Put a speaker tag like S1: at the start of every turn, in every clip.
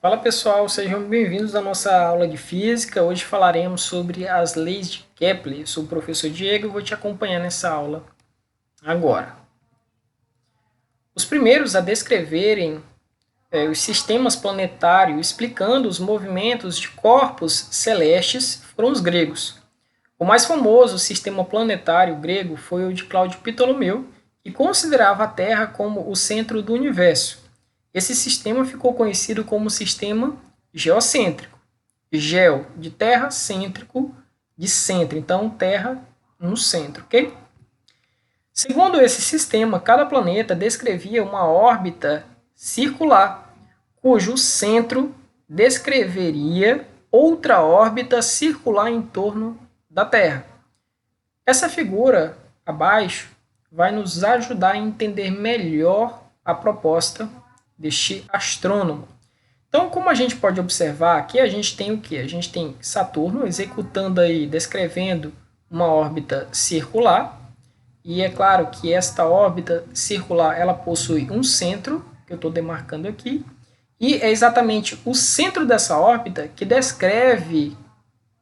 S1: Fala pessoal, sejam bem-vindos à nossa aula de física. Hoje falaremos sobre as leis de Kepler. Eu sou o professor Diego e vou te acompanhar nessa aula agora. Os primeiros a descreverem os sistemas planetários explicando os movimentos de corpos celestes foram os gregos. O mais famoso sistema planetário grego foi o de Cláudio Ptolomeu, que considerava a Terra como o centro do universo. Esse sistema ficou conhecido como sistema geocêntrico. Geo, de terra, cêntrico, de centro. Então, Terra no centro, ok? Segundo esse sistema, cada planeta descrevia uma órbita circular, cujo centro descreveria outra órbita circular em torno da Terra. Essa figura abaixo vai nos ajudar a entender melhor a proposta deste astrônomo. Então, como a gente pode observar, aqui a gente tem o que? A gente tem Saturno executando aí, descrevendo uma órbita circular, e é claro que esta órbita circular ela possui um centro, que eu estou demarcando aqui, e é exatamente o centro dessa órbita que descreve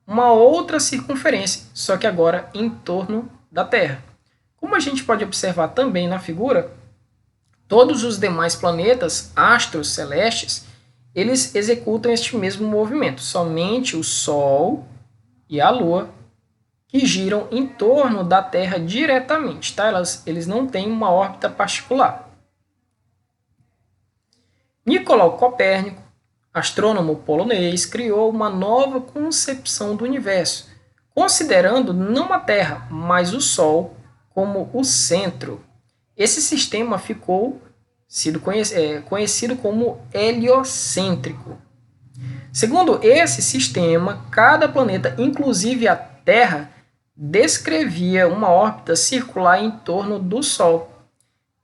S1: uma outra circunferência, só que agora em torno da Terra. Como a gente pode observar também na figura, todos os demais planetas, astros celestes, eles executam este mesmo movimento. Somente o Sol e a Lua que giram em torno da Terra diretamente, tá? Eles não têm uma órbita particular. Nicolau Copérnico, astrônomo polonês, criou uma nova concepção do universo, considerando não a Terra, mas o Sol como o centro. Esse sistema ficou conhecido como heliocêntrico. Segundo esse sistema, cada planeta, inclusive a Terra, descrevia uma órbita circular em torno do Sol.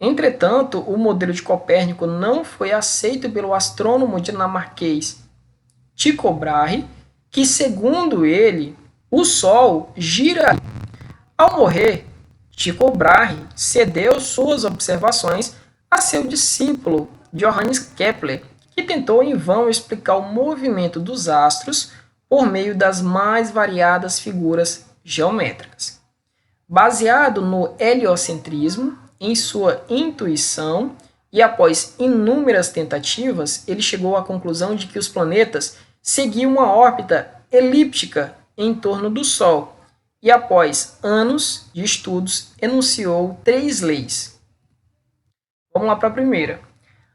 S1: Entretanto, o modelo de Copérnico não foi aceito pelo astrônomo dinamarquês Tycho Brahe, que, segundo ele, o Sol gira. Ao morrer, Tycho Brahe cedeu suas observações a seu discípulo Johannes Kepler, que tentou em vão explicar o movimento dos astros por meio das mais variadas figuras geométricas. Baseado no heliocentrismo, em sua intuição e após inúmeras tentativas, ele chegou à conclusão de que os planetas seguiam uma órbita elíptica em torno do Sol e, após anos de estudos, enunciou 3 leis. Vamos lá para a primeira.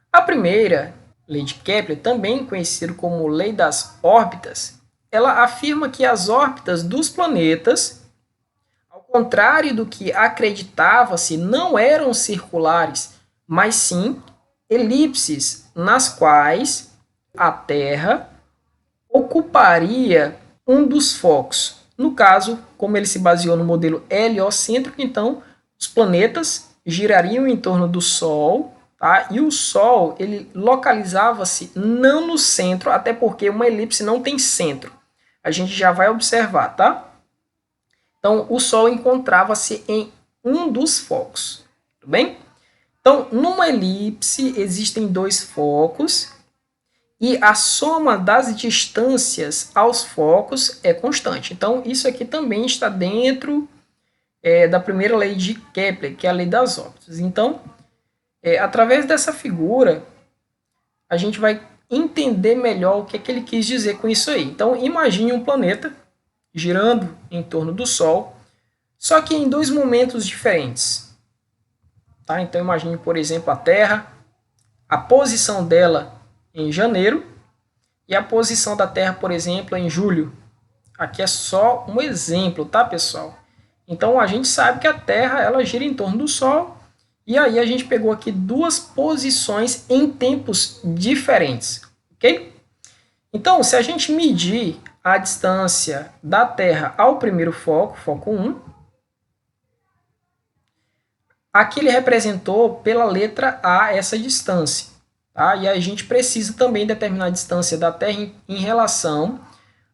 S1: A primeira, lei de Kepler, também conhecida como lei das órbitas, ela afirma que as órbitas dos planetas, ao contrário do que acreditava-se, não eram circulares, mas sim elipses nas quais a Terra ocuparia um dos focos. No caso, como ele se baseou no modelo heliocêntrico, então os planetas girariam em torno do Sol, tá? E o Sol ele localizava-se não no centro, até porque uma elipse não tem centro. A gente já vai observar, tá? Então, o Sol encontrava-se em um dos focos, tudo bem? Então, numa elipse existem 2 focos e a soma das distâncias aos focos é constante. Então, isso aqui também está dentro da primeira lei de Kepler, que é a lei das órbitas. Então, através dessa figura, a gente vai entender melhor o que é que ele quis dizer com isso aí. Então, imagine um planeta girando em torno do Sol, só que em 2 momentos diferentes. Tá? Então, imagine, por exemplo, a Terra, a posição dela em janeiro e a posição da Terra, por exemplo, em julho. Aqui é só um exemplo, tá, pessoal? Então, a gente sabe que a Terra ela gira em torno do Sol, e aí a gente pegou aqui 2 posições em tempos diferentes, ok? Então, se a gente medir a distância da Terra ao primeiro foco, foco 1, aqui ele representou pela letra A essa distância. Tá? E a gente precisa também determinar a distância da Terra em relação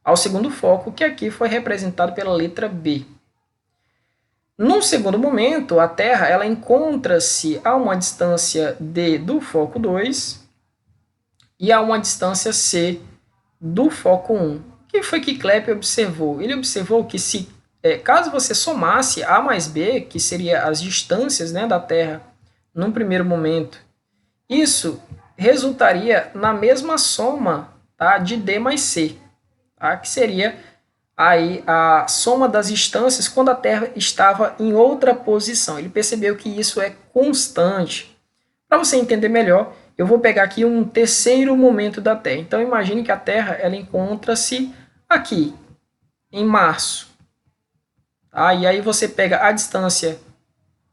S1: ao segundo foco, que aqui foi representado pela letra B. Num segundo momento, a Terra ela encontra-se a uma distância D do foco 2 e a uma distância C do foco 1. O que foi que Kepler observou? Ele observou que caso você somasse A mais B, que seria as distâncias, né, da Terra num primeiro momento, isso resultaria na mesma soma, tá, de D mais C, tá, que seria aí a soma das distâncias quando a Terra estava em outra posição. Ele percebeu que isso é constante. Para você entender melhor, eu vou pegar aqui um terceiro momento da Terra. Então imagine que a Terra ela encontra-se aqui, em março. Tá? E aí você pega a distância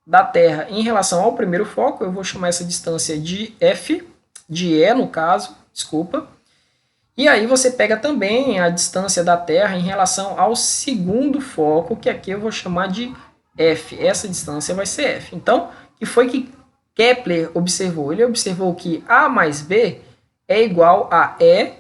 S1: da Terra em relação ao primeiro foco, eu vou chamar essa distância de F, de E no caso, desculpa. E aí você pega também a distância da Terra em relação ao segundo foco, que aqui eu vou chamar de F. Essa distância vai ser F. Então, o que foi que Kepler observou? Ele observou que A mais B é igual a E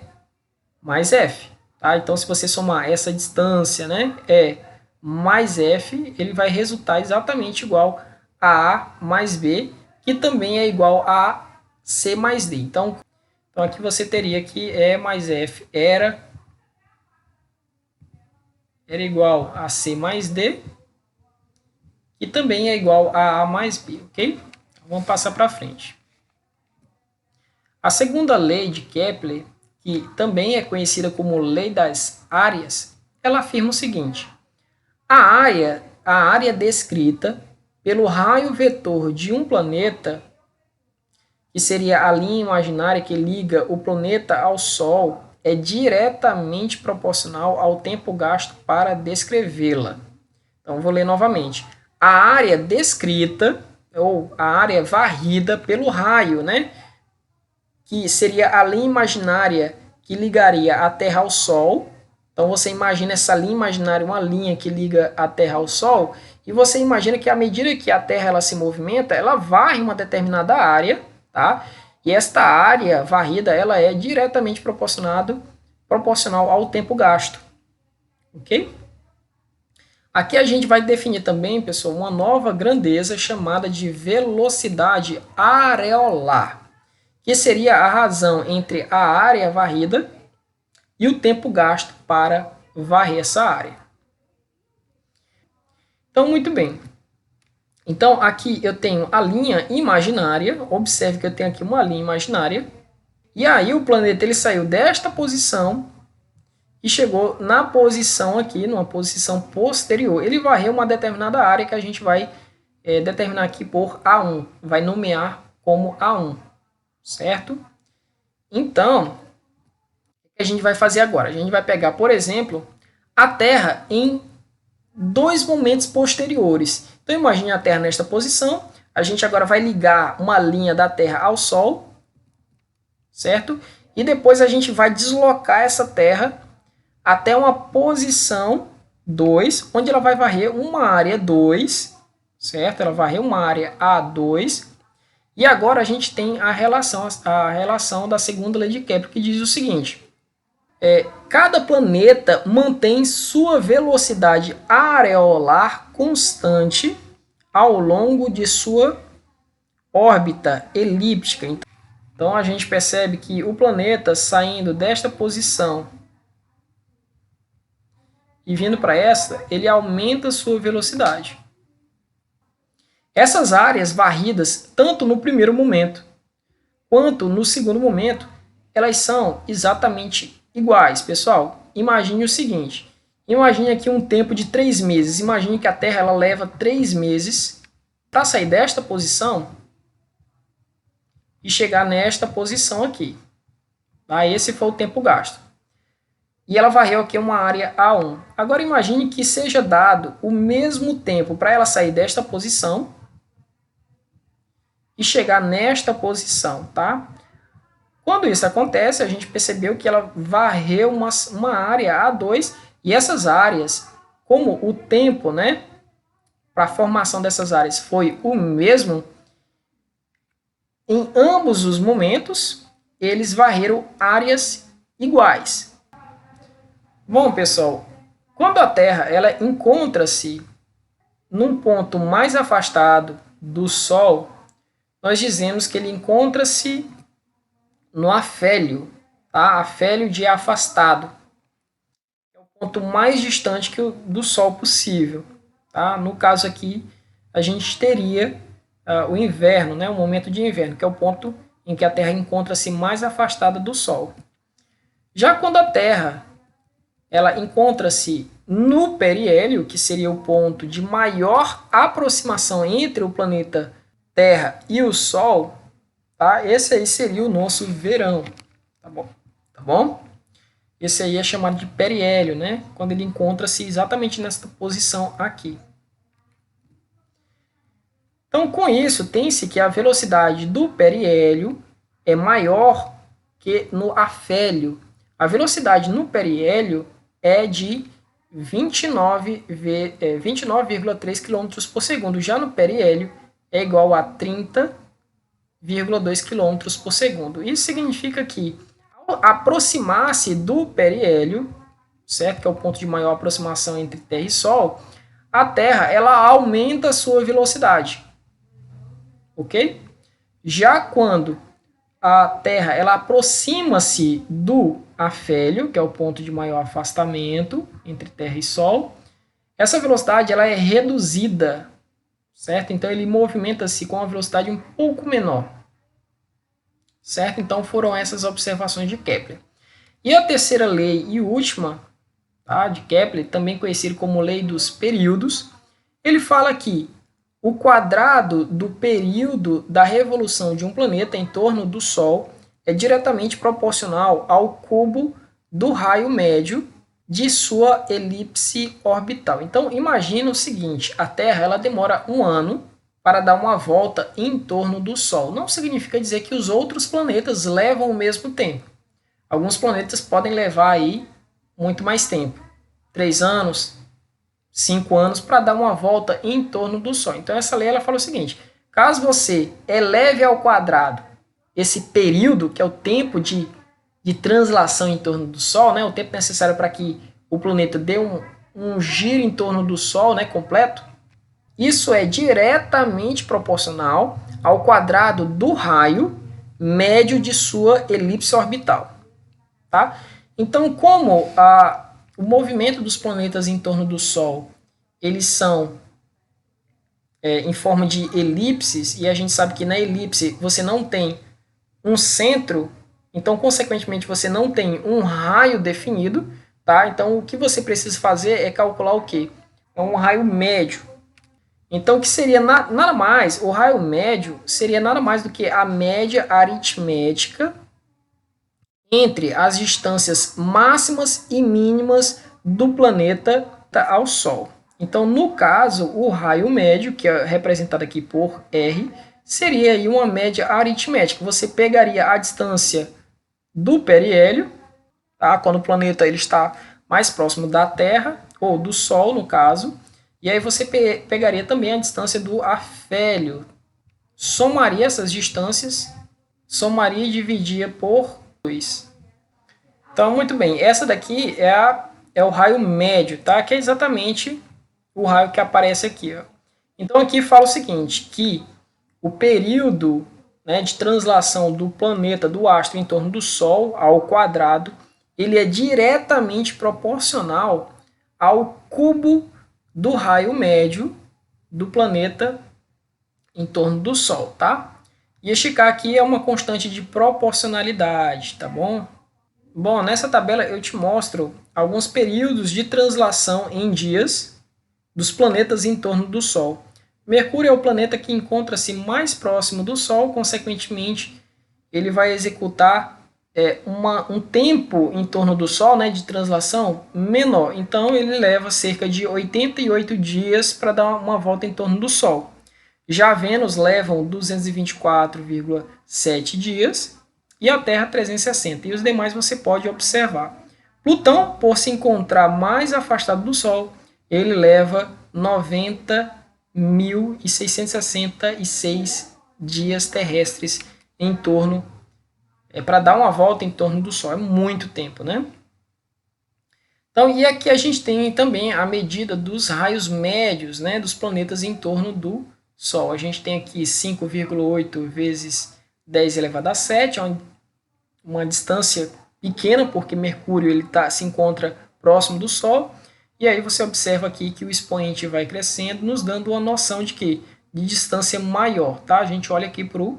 S1: mais F. Tá? Então, se você somar essa distância, né, E mais F, ele vai resultar exatamente igual a A mais B, que também é igual a C mais D. Então aqui você teria que E mais F era igual a C mais D, que também é igual a A mais B, ok? Então, vamos passar para frente. A segunda lei de Kepler, que também é conhecida como lei das áreas, ela afirma o seguinte: a área descrita pelo raio vetor de um planeta, que seria a linha imaginária que liga o planeta ao Sol, é diretamente proporcional ao tempo gasto para descrevê-la. Então, vou ler novamente. A área descrita, ou a área varrida pelo raio, né, que seria a linha imaginária que ligaria a Terra ao Sol. Então, você imagina essa linha imaginária, uma linha que liga a Terra ao Sol, e você imagina que à medida que a Terra ela se movimenta, ela varre uma determinada área, tá? E esta área varrida ela é diretamente proporcional ao tempo gasto, ok? Aqui a gente vai definir também, pessoal, uma nova grandeza chamada de velocidade areolar, que seria a razão entre a área varrida e o tempo gasto para varrer essa área. Então, muito bem. Então, aqui eu tenho a linha imaginária. Observe que eu tenho aqui uma linha imaginária. E aí o planeta ele saiu desta posição e chegou na posição aqui, numa posição posterior. Ele varreu uma determinada área que a gente vai determinar aqui por A1. Vai nomear como A1, certo? Então, o que a gente vai fazer agora? A gente vai pegar, por exemplo, a Terra em dois momentos posteriores. Então, imagine a Terra nesta posição. A gente agora vai ligar uma linha da Terra ao Sol, certo? E depois a gente vai deslocar essa Terra até uma posição 2, onde ela vai varrer uma área 2, certo? Ela varreu uma área A2. E agora a gente tem a relação da segunda lei de Kepler, que diz o seguinte: cada planeta mantém sua velocidade areolar constante ao longo de sua órbita elíptica. Então a gente percebe que o planeta saindo desta posição e vindo para essa, ele aumenta sua velocidade. Essas áreas varridas, tanto no primeiro momento quanto no segundo momento, elas são exatamente iguais, pessoal. Imagine o seguinte: imagine aqui um tempo de 3 meses. Imagine que a Terra ela leva 3 meses para sair desta posição e chegar nesta posição aqui. Tá? Esse foi o tempo gasto. E ela varreu aqui uma área A1. Agora imagine que seja dado o mesmo tempo para ela sair desta posição e chegar nesta posição, tá? Quando isso acontece, a gente percebeu que ela varreu uma área A2, e essas áreas, como o tempo, né, para a formação dessas áreas foi o mesmo, em ambos os momentos, eles varreram áreas iguais. Bom, pessoal, quando a Terra ela encontra-se num ponto mais afastado do Sol, nós dizemos que ele encontra-se no afélio, tá? Afélio de afastado. É o ponto mais distante do Sol possível, tá? No caso aqui, a gente teria o inverno, né? O momento de inverno, que é o ponto em que a Terra encontra-se mais afastada do Sol. Já quando a Terra ela encontra-se no periélio, que seria o ponto de maior aproximação entre o planeta Terra e o Sol, tá? Esse aí seria o nosso verão, tá bom? Tá bom? Esse aí é chamado de periélio, né? Quando ele encontra-se exatamente nesta posição aqui. Então, com isso, tem-se que a velocidade do periélio é maior que no afélio. A velocidade no periélio é de 29,3 km por segundo. Já no periélio é igual a 30,2 km por segundo. Isso significa que, ao aproximar-se do periélio, certo? Que é o ponto de maior aproximação entre Terra e Sol, a Terra ela aumenta a sua velocidade. Ok? Já quando a Terra ela aproxima-se do afélio, que é o ponto de maior afastamento entre Terra e Sol, essa velocidade ela é reduzida, certo? Então ele movimenta-se com uma velocidade um pouco menor, certo? Então foram essas observações de Kepler. E a terceira lei e última, tá, de Kepler, também conhecida como lei dos períodos, ele fala que o quadrado do período da revolução de um planeta em torno do Sol é diretamente proporcional ao cubo do raio médio de sua elipse orbital. Então, imagina o seguinte, a Terra ela demora 1 ano para dar uma volta em torno do Sol. Não significa dizer que os outros planetas levam o mesmo tempo. Alguns planetas podem levar aí muito mais tempo. 3 anos, 5 anos para dar uma volta em torno do Sol. Então essa lei ela fala o seguinte, caso você eleve ao quadrado esse período, que é o tempo de translação em torno do Sol, né, o tempo necessário para que o planeta dê um giro em torno do Sol, né, completo, isso é diretamente proporcional ao quadrado do raio médio de sua elipse orbital. Tá? Então, como o movimento dos planetas em torno do Sol eles são em forma de elipses, e a gente sabe que na elipse você não tem um centro, então, consequentemente, você não tem um raio definido, tá? Então, o que você precisa fazer é calcular o quê? É um raio médio. Então, o que seria nada mais, o raio médio seria nada mais do que a média aritmética entre as distâncias máximas e mínimas do planeta ao Sol. Então, no caso, o raio médio, que é representado aqui por R, seria aí uma média aritmética. Você pegaria a distância do periélio, tá? Quando o planeta ele está mais próximo da Terra, ou do Sol, no caso, e aí você pegaria também a distância do afélio. Somaria essas distâncias, somaria e dividia por 2. Então, muito bem, essa daqui é o raio médio, tá? Que é exatamente o raio que aparece aqui. Ó. Então, aqui fala o seguinte, que o período, né, de translação do planeta, do astro, em torno do Sol, ao quadrado, ele é diretamente proporcional ao cubo do raio médio do planeta em torno do Sol, tá? E este K aqui é uma constante de proporcionalidade, tá bom? Bom, nessa tabela eu te mostro alguns períodos de translação em dias dos planetas em torno do Sol. Mercúrio é o planeta que encontra-se mais próximo do Sol, consequentemente, ele vai executar um tempo em torno do Sol, né, de translação menor. Então, ele leva cerca de 88 dias para dar uma volta em torno do Sol. Já Vênus levam 224,7 dias e a Terra 360. E os demais você pode observar. Plutão, por se encontrar mais afastado do Sol, ele leva 90.666 dias terrestres em torno, para dar uma volta em torno do Sol. É muito tempo, né? Então, e aqui a gente tem também a medida dos raios médios, né, dos planetas em torno do Sol. A gente tem aqui 5,8 vezes 10 elevado a 7, onde uma distância pequena, porque Mercúrio ele se encontra próximo do Sol, e aí você observa aqui que o expoente vai crescendo, nos dando uma noção de que de distância maior, tá? A gente olha aqui para o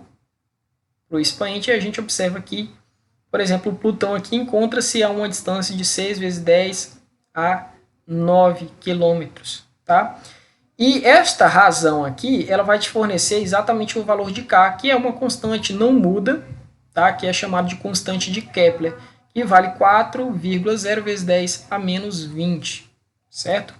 S1: expoente e a gente observa que, por exemplo, o Plutão aqui encontra-se a uma distância de 6 vezes 10 a 9 quilômetros, tá? E esta razão aqui, ela vai te fornecer exatamente o valor de K, que é uma constante não muda, tá? Que é chamado de constante de Kepler, que vale 4,0 vezes 10 a menos 20, certo?